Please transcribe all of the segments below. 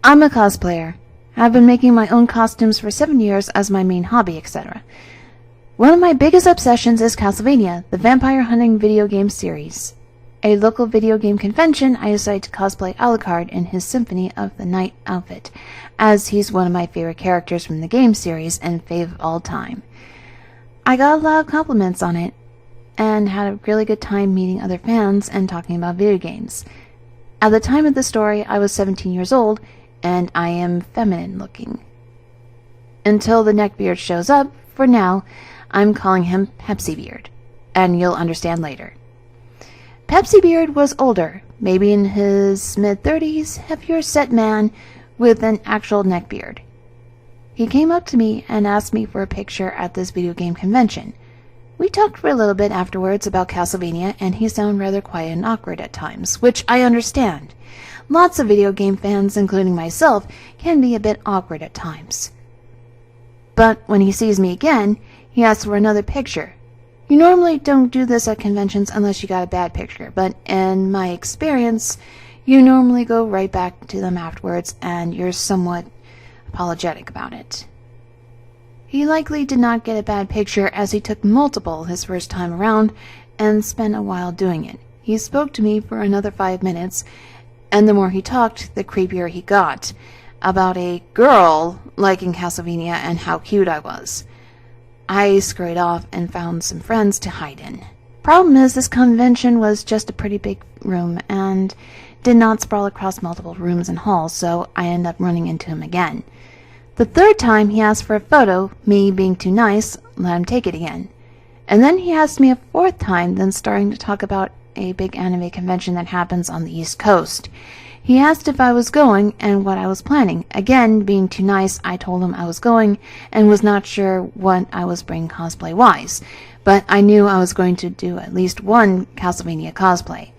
I'm a cosplayer. I've been making my own costumes for 7 years as my main hobby, etc. One of my biggest obsessions is Castlevania, the vampire hunting video game series. A local video game convention, I decided to cosplay Alucard in his Symphony of the Night outfit, as he's one of my favorite characters from the game series and fave of all time. I got a lot of compliments on it, and had a really good time meeting other fans and talking about video games. At the time of the story, I was 17 years old, and I am feminine looking. Until the Neckbeard shows up, for now, I'm calling him Pepsi Beard, and you'll understand later. Pepsi Beard was older, maybe in his mid-30s, heavier set man with an actual neckbeard. He came up to me and asked me for a picture at this video game convention. We talked for a little bit afterwards about Castlevania, and he sounded rather quiet and awkward at times, which I understand. Lots of video game fans, including myself, can be a bit awkward at times. But when he sees me again, he asks for another picture. You normally don't do this at conventions unless you got a bad picture, but in my experience, you normally go right back to them afterwards and you're somewhat apologetic about it. He likely did not get a bad picture as he took multiple his first time around and spent a while doing it. He spoke to me for another 5 minutes, and the more he talked, the creepier he got, about a girl liking Castlevania and how cute I was. I scurried off and found some friends to hide in. Problem is, this convention was just a pretty big room and did not sprawl across multiple rooms and halls, so I ended up running into him again. The third time he asked for a photo, me being too nice, let him take it again. And then he asked me a fourth time, then starting to talk about a big anime convention that happens on the East Coast. He asked if I was going and what I was planning. Again, being too nice, I told him I was going and was not sure what I was bringing cosplay-wise, but I knew I was going to do at least one Castlevania cosplay.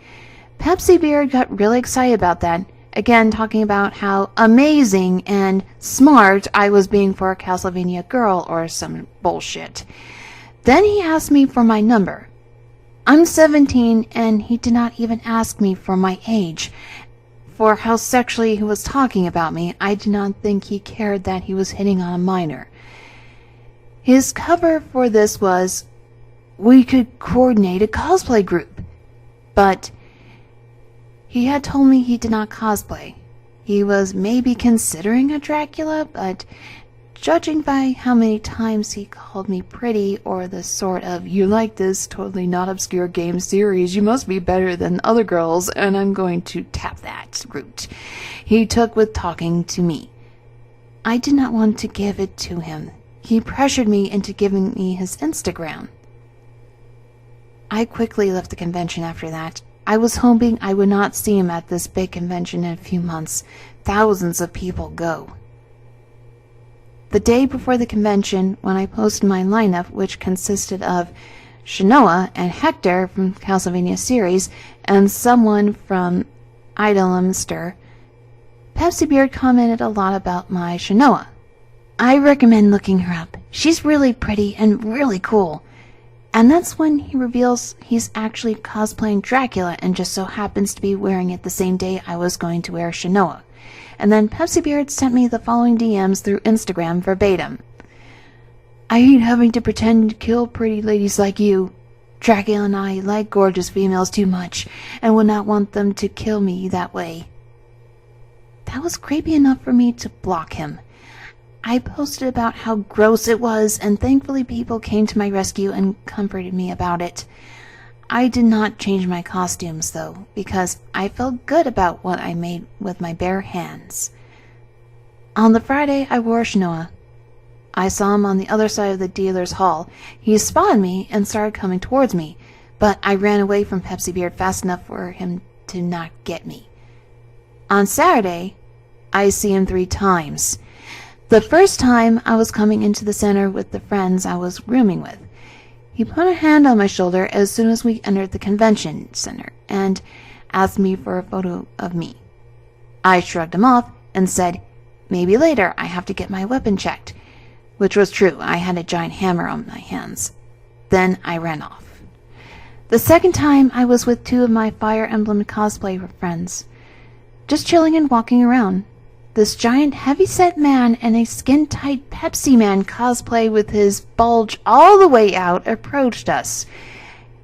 Pepsi Beard got really excited about that, again talking about how amazing and smart I was being for a Castlevania girl or some bullshit. Then he asked me for my number. I'm 17 and he did not even ask me for my age. For how sexually he was talking about me, I did not think he cared that he was hitting on a minor. His cover for this was, "We could coordinate a cosplay group." But he had told me he did not cosplay. He was maybe considering a Dracula, but judging by how many times he called me pretty, or the sort of, "You like this totally not obscure game series, you must be better than other girls, and I'm going to tap that route," he took with talking to me. I did not want to give it to him. He pressured me into giving me his Instagram. I quickly left the convention after that. I was hoping I would not see him at this big convention in a few months. Thousands of people go. The day before the convention, when I posted my lineup, which consisted of Shanoa and Hector from Castlevania series, and someone from Idolmster, Pepsi Beard commented a lot about my Shanoa. I recommend looking her up. She's really pretty and really cool. And that's when he reveals he's actually cosplaying Dracula and just so happens to be wearing it the same day I was going to wear Shanoa. And then Pepsi Beard sent me the following DMs through Instagram verbatim. "I hate having to pretend to kill pretty ladies like you. Dracula and I like gorgeous females too much and would not want them to kill me that way." That was creepy enough for me to block him. I posted about how gross it was, and thankfully people came to my rescue and comforted me about it. I did not change my costumes, though, because I felt good about what I made with my bare hands. On the Friday, I wore Shanoa. I saw him on the other side of the dealer's hall. He spotted me and started coming towards me, but I ran away from Pepsi Beard fast enough for him to not get me. On Saturday, I see him 3 times. The first time, I was coming into the center with the friends I was rooming with. He put a hand on my shoulder as soon as we entered the convention center and asked me for a photo of me. I shrugged him off and said, "Maybe later, I have to get my weapon checked," which was true. I had a giant hammer on my hands. Then I ran off. The second time, I was with 2 of my Fire Emblem cosplay friends, just chilling and walking around. This giant heavy-set man in a skin-tight Pepsi Man cosplay with his bulge all the way out approached us.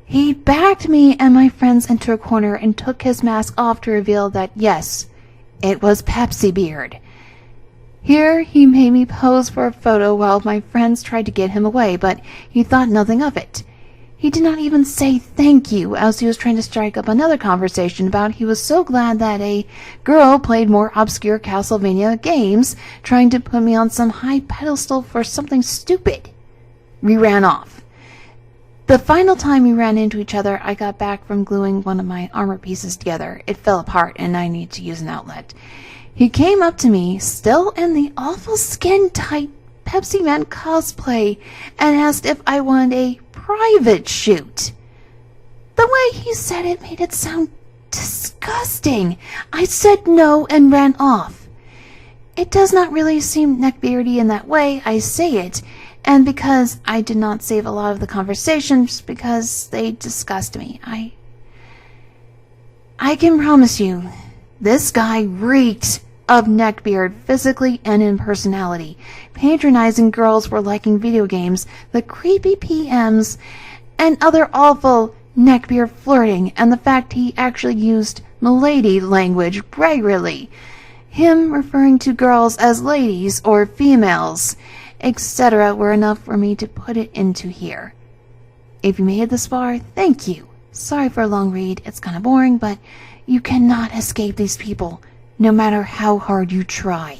He backed me and my friends into a corner and took his mask off to reveal that, yes, it was Pepsi Beard. Here he made me pose for a photo while my friends tried to get him away, but he thought nothing of it. He did not even say thank you as he was trying to strike up another conversation about he was so glad that a girl played more obscure Castlevania games, trying to put me on some high pedestal for something stupid. We ran off. The final time we ran into each other, I got back from gluing one of my armor pieces together. It fell apart and I needed to use an outlet. He came up to me, still in the awful skin-tight Pepsi Man cosplay, and asked if I wanted a private shoot. The way he said it made it sound disgusting. I said no and ran off. It does not really seem neckbeardy in that way, I say it, and because I did not save a lot of the conversation just because they disgust me. I can promise you, this guy reeked of Neckbeard physically and in personality, patronizing girls for liking video games, the creepy PMs, and other awful Neckbeard flirting, and the fact he actually used milady language regularly, him referring to girls as ladies or females, etc. were enough for me to put it into here. If you made it this far, thank you. Sorry for a long read, it's kinda boring, but you cannot escape these people, no matter how hard you try.